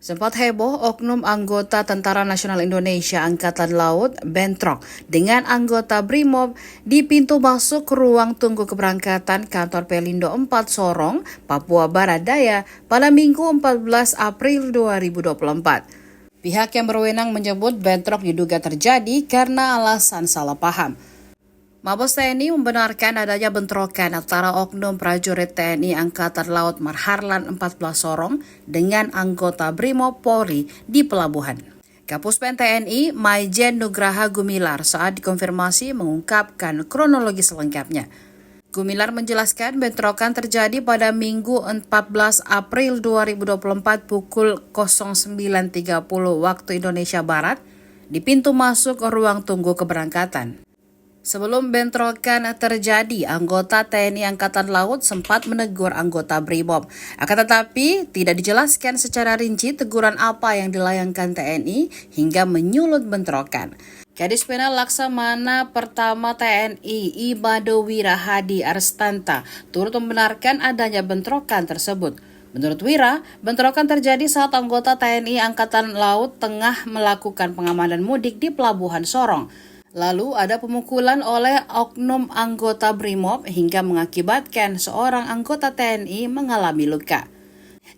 Sempat heboh oknum anggota Tentara Nasional Indonesia Angkatan Laut bentrok dengan anggota BRIMOB di pintu masuk ruang tunggu keberangkatan kantor Pelindo 4 Sorong, Papua Barat Daya pada Minggu 14 April 2024. Pihak yang berwenang menyebut bentrok diduga terjadi karena alasan salah paham. Mabes TNI membenarkan adanya bentrokan antara oknum prajurit TNI Angkatan Laut Marharlan 14 Sorong dengan anggota BRIMOB Polri di pelabuhan. Kapuspen TNI Maijen Nugraha Gumilar saat dikonfirmasi mengungkapkan kronologi selengkapnya. Gumilar menjelaskan bentrokan terjadi pada Minggu 14 April 2024 pukul 09.30 waktu Indonesia Barat di pintu masuk ruang tunggu keberangkatan. Sebelum bentrokan terjadi, anggota TNI Angkatan Laut sempat menegur anggota BRIMOB. Akan tetapi, tidak dijelaskan secara rinci teguran apa yang dilayangkan TNI hingga menyulut bentrokan. Kadis Penal Laksamana Pertama TNI Ibado Wirahadi Arstanta turut membenarkan adanya bentrokan tersebut. Menurut Wira, bentrokan terjadi saat anggota TNI Angkatan Laut tengah melakukan pengamanan mudik di Pelabuhan Sorong. Lalu ada pemukulan oleh oknum anggota BRIMOB hingga mengakibatkan seorang anggota TNI mengalami luka.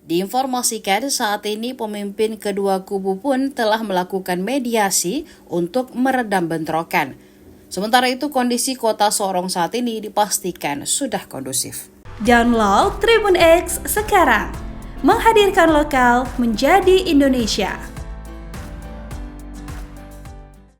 Diinformasikan saat ini pemimpin kedua kubu pun telah melakukan mediasi untuk meredam bentrokan. Sementara itu kondisi kota Sorong saat ini dipastikan sudah kondusif. Download Tribun X sekarang, menghadirkan lokal menjadi Indonesia.